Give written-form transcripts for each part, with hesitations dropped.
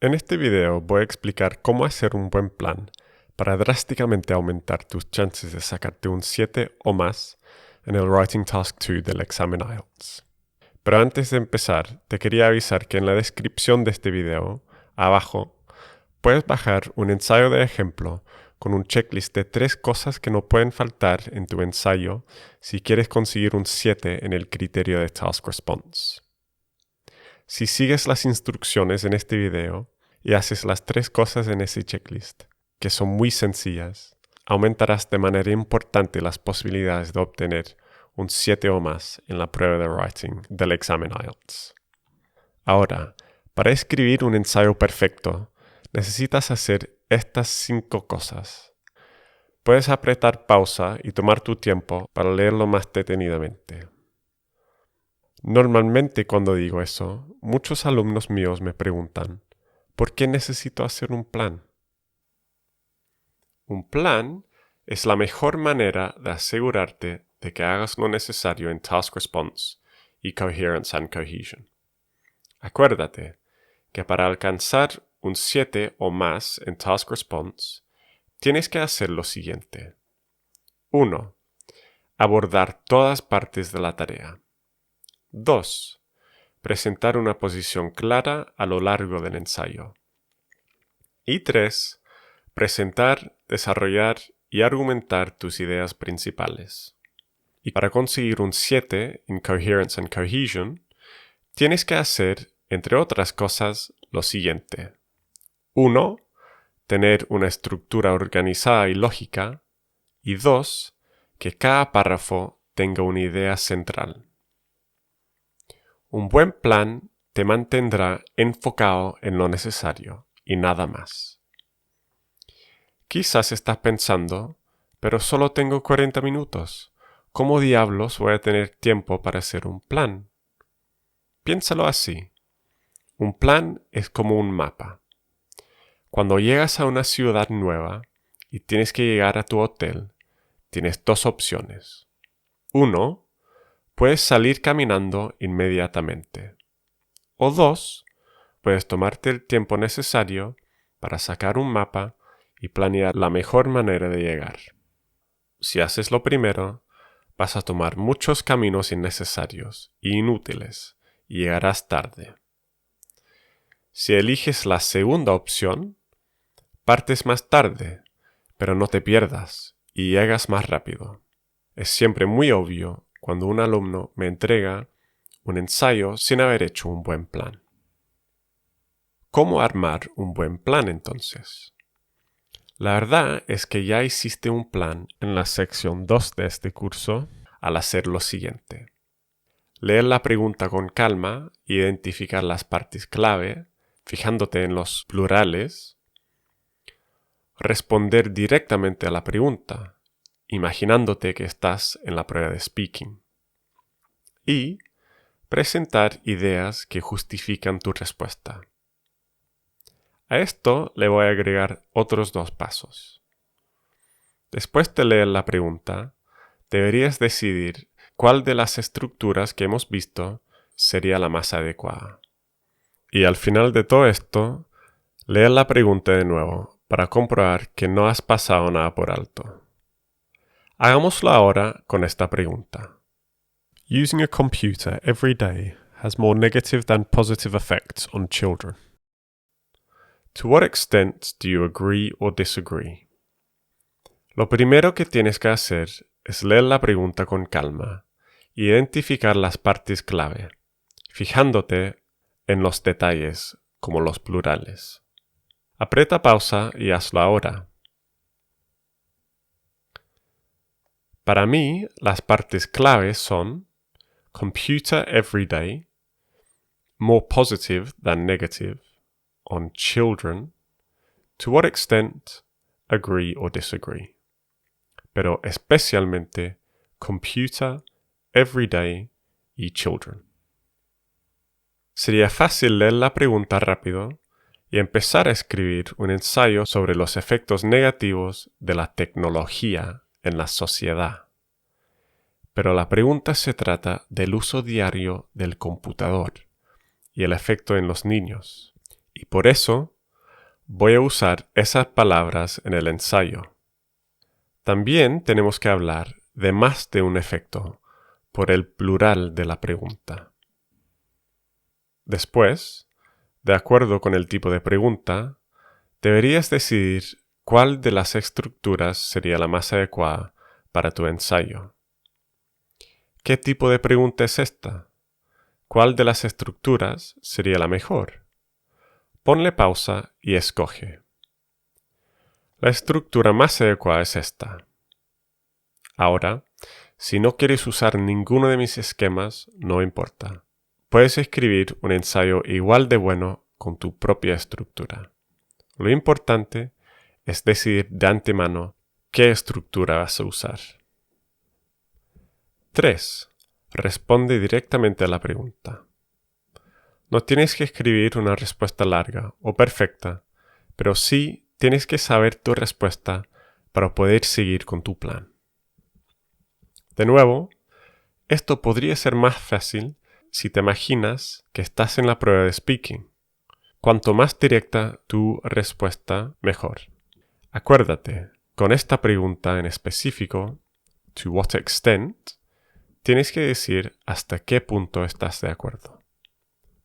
En este video voy a explicar cómo hacer un buen plan para drásticamente aumentar tus chances de sacarte un 7 o más en el Writing Task 2 del examen IELTS. Pero antes de empezar, te quería avisar que en la descripción de este video, abajo, puedes bajar un ensayo de ejemplo con un checklist de 3 cosas que no pueden faltar en tu ensayo si quieres conseguir un 7 en el criterio de Task Response. Si sigues las instrucciones en este video y haces las 3 cosas en ese checklist, que son muy sencillas, aumentarás de manera importante las posibilidades de obtener un 7 o más en la prueba de writing del examen IELTS. Ahora, para escribir un ensayo perfecto, necesitas hacer estas 5 cosas. Puedes apretar pausa y tomar tu tiempo para leerlo más detenidamente. Normalmente cuando digo eso, muchos alumnos míos me preguntan, ¿por qué necesito hacer un plan? Un plan es la mejor manera de asegurarte de que hagas lo necesario en Task Response y Coherence and Cohesion. Acuérdate que para alcanzar un 7 o más en Task Response, tienes que hacer lo siguiente. 1. Abordar todas partes de la tarea. 2. Presentar una posición clara a lo largo del ensayo. Y 3. Presentar, desarrollar y argumentar tus ideas principales. Y para conseguir un 7 en Coherence and Cohesion, tienes que hacer, entre otras cosas, lo siguiente. 1. Tener una estructura organizada y lógica. Y 2. Que cada párrafo tenga una idea central. Un buen plan te mantendrá enfocado en lo necesario y nada más. Quizás estás pensando, pero solo tengo 40 minutos. ¿Cómo diablos voy a tener tiempo para hacer un plan? Piénsalo así. Un plan es como un mapa. Cuando llegas a una ciudad nueva y tienes que llegar a tu hotel, tienes 2 opciones. 1. Puedes salir caminando inmediatamente. O 2. Puedes tomarte el tiempo necesario para sacar un mapa y planear la mejor manera de llegar. Si haces lo primero, vas a tomar muchos caminos innecesarios e inútiles y llegarás tarde. Si eliges la segunda opción, partes más tarde, pero no te pierdas y llegas más rápido. Es siempre muy obvio cuando un alumno me entrega un ensayo sin haber hecho un buen plan. ¿Cómo armar un buen plan entonces? La verdad es que ya hiciste un plan en la sección 2 de este curso al hacer lo siguiente. Leer la pregunta con calma, identificar las partes clave, fijándote en los plurales, responder directamente a la pregunta, imaginándote que estás en la prueba de speaking, y presentar ideas que justifican tu respuesta. A esto le voy a agregar otros 2 pasos. Después de leer la pregunta, deberías decidir cuál de las estructuras que hemos visto sería la más adecuada. Y al final de todo esto, leer la pregunta de nuevo para comprobar que no has pasado nada por alto. Hagámoslo ahora con esta pregunta. Using a computer every day has more negative than positive effects on children. To what extent do you agree or disagree? Lo primero que tienes que hacer es leer la pregunta con calma e identificar las partes clave, fijándote en los detalles como los plurales. Aprieta pausa y hazlo ahora. Para mí, las partes claves son computer every day, more positive than negative, on children, to what extent, agree or disagree. Pero especialmente computer, everyday y children. Sería fácil leer la pregunta rápido y empezar a escribir un ensayo sobre los efectos negativos de la tecnología en la sociedad. Pero la pregunta se trata del uso diario del computador y el efecto en los niños. y por eso voy a usar esas palabras en el ensayo. También tenemos que hablar de más de un efecto por el plural de la pregunta. Después, de acuerdo con el tipo de pregunta, deberías decidir cuál de las estructuras sería la más adecuada para tu ensayo. ¿Qué tipo de pregunta es esta? ¿Cuál de las estructuras sería la mejor? Ponle pausa y escoge. La estructura más adecuada es esta. Ahora, si no quieres usar ninguno de mis esquemas, no importa. Puedes escribir un ensayo igual de bueno con tu propia estructura. Lo importante es decidir de antemano qué estructura vas a usar. 3. Responde directamente a la pregunta. No tienes que escribir una respuesta larga o perfecta, pero sí tienes que saber tu respuesta para poder seguir con tu plan. De nuevo, esto podría ser más fácil si te imaginas que estás en la prueba de speaking. Cuanto más directa tu respuesta, mejor. Acuérdate, con esta pregunta en específico, to what extent, tienes que decir hasta qué punto estás de acuerdo.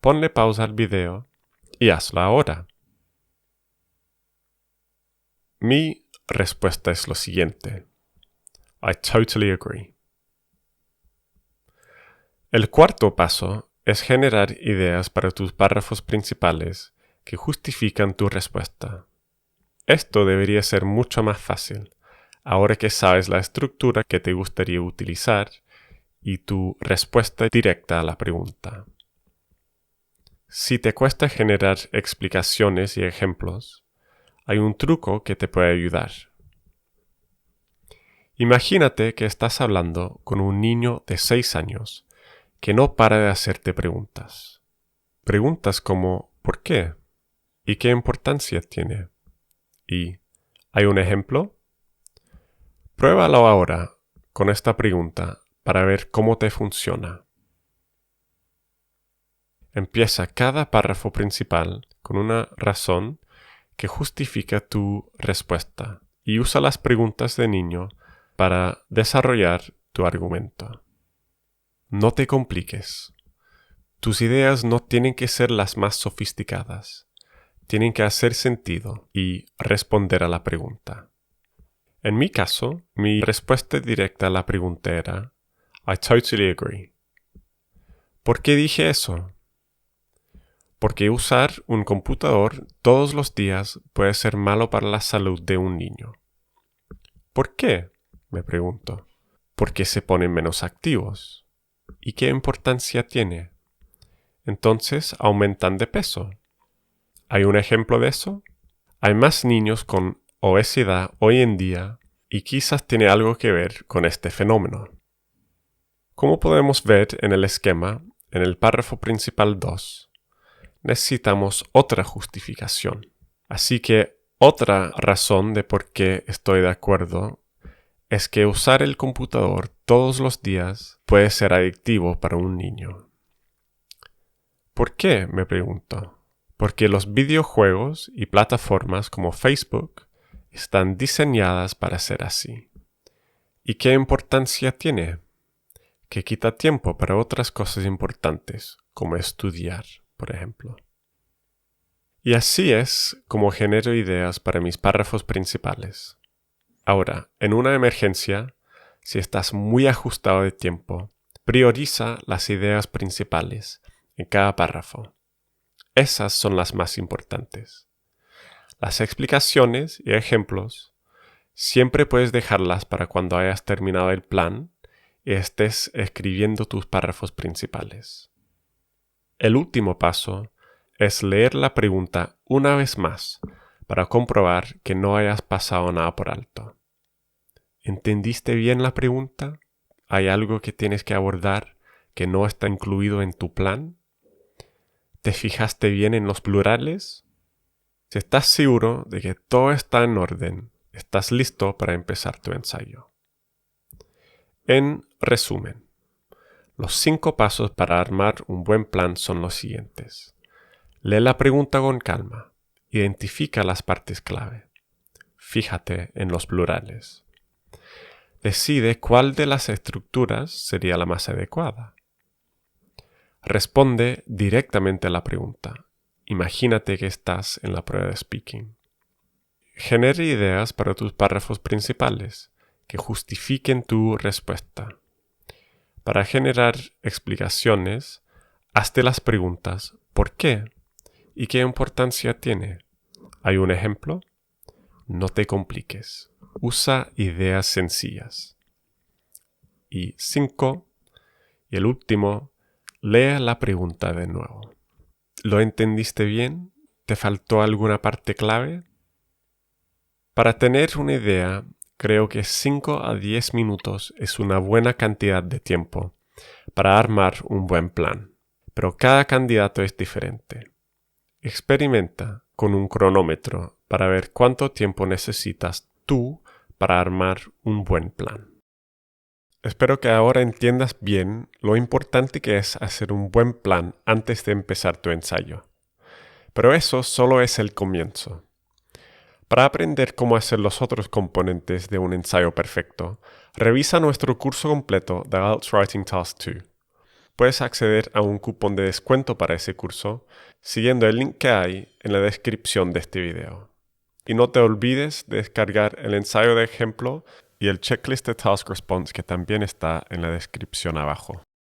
Ponle pausa al video y hazlo ahora. Mi respuesta es lo siguiente. I totally agree. El cuarto paso es generar ideas para tus párrafos principales que justifican tu respuesta. Esto debería ser mucho más fácil, ahora que sabes la estructura que te gustaría utilizar y tu respuesta directa a la pregunta. Si te cuesta generar explicaciones y ejemplos, hay un truco que te puede ayudar. Imagínate que estás hablando con un niño de 6 años que no para de hacerte preguntas. Preguntas como ¿por qué? ¿Y qué importancia tiene? ¿Y hay un ejemplo? Pruébalo ahora con esta pregunta para ver cómo te funciona. Empieza cada párrafo principal con una razón que justifica tu respuesta y usa las preguntas de niño para desarrollar tu argumento. No te compliques. Tus ideas no tienen que ser las más sofisticadas. Tienen que hacer sentido y responder a la pregunta. En mi caso, mi respuesta directa a la pregunta era I totally agree. ¿Por qué dije eso? Porque usar un computador todos los días puede ser malo para la salud de un niño. ¿Por qué? Me pregunto. Porque se ponen menos activos. ¿Y qué importancia tiene? Entonces aumentan de peso. ¿Hay un ejemplo de eso? Hay más niños con obesidad hoy en día y quizás tiene algo que ver con este fenómeno. Como podemos ver en el esquema, en el párrafo principal 2, necesitamos otra justificación. Así que otra razón de por qué estoy de acuerdo es que usar el computador todos los días puede ser adictivo para un niño. ¿Por qué? Me pregunto. Porque los videojuegos y plataformas como Facebook están diseñadas para ser así. ¿Y qué importancia tiene? Que quita tiempo para otras cosas importantes, como estudiar, por ejemplo. Y así es como genero ideas para mis párrafos principales. Ahora, en una emergencia, si estás muy ajustado de tiempo, prioriza las ideas principales en cada párrafo. Esas son las más importantes. Las explicaciones y ejemplos siempre puedes dejarlas para cuando hayas terminado el plan y estés escribiendo tus párrafos principales. El último paso es leer la pregunta una vez más para comprobar que no hayas pasado nada por alto. ¿Entendiste bien la pregunta? ¿Hay algo que tienes que abordar que no está incluido en tu plan? ¿Te fijaste bien en los plurales? Si estás seguro de que todo está en orden, estás listo para empezar tu ensayo. En resumen, los 5 pasos para armar un buen plan son los siguientes. Lee la pregunta con calma. Identifica las partes clave. Fíjate en los plurales. Decide cuál de las estructuras sería la más adecuada. Responde directamente a la pregunta. Imagínate que estás en la prueba de speaking. Genera ideas para tus párrafos principales que justifiquen tu respuesta. Para generar explicaciones, hazte las preguntas ¿por qué? ¿Y qué importancia tiene? ¿Hay un ejemplo? No te compliques. Usa ideas sencillas. Y 5. Y el último, lea la pregunta de nuevo. ¿Lo entendiste bien? ¿Te faltó alguna parte clave? Para tener una idea, creo que 5 a 10 minutos es una buena cantidad de tiempo para armar un buen plan. Pero cada candidato es diferente. Experimenta con un cronómetro para ver cuánto tiempo necesitas tú para armar un buen plan. Espero que ahora entiendas bien lo importante que es hacer un buen plan antes de empezar tu ensayo. Pero eso solo es el comienzo. Para aprender cómo hacer los otros componentes de un ensayo perfecto, revisa nuestro curso completo The IELTS Writing Task 2. Puedes acceder a un cupón de descuento para ese curso siguiendo el link que hay en la descripción de este video. Y no te olvides de descargar el ensayo de ejemplo y el checklist de Task Response que también está en la descripción abajo.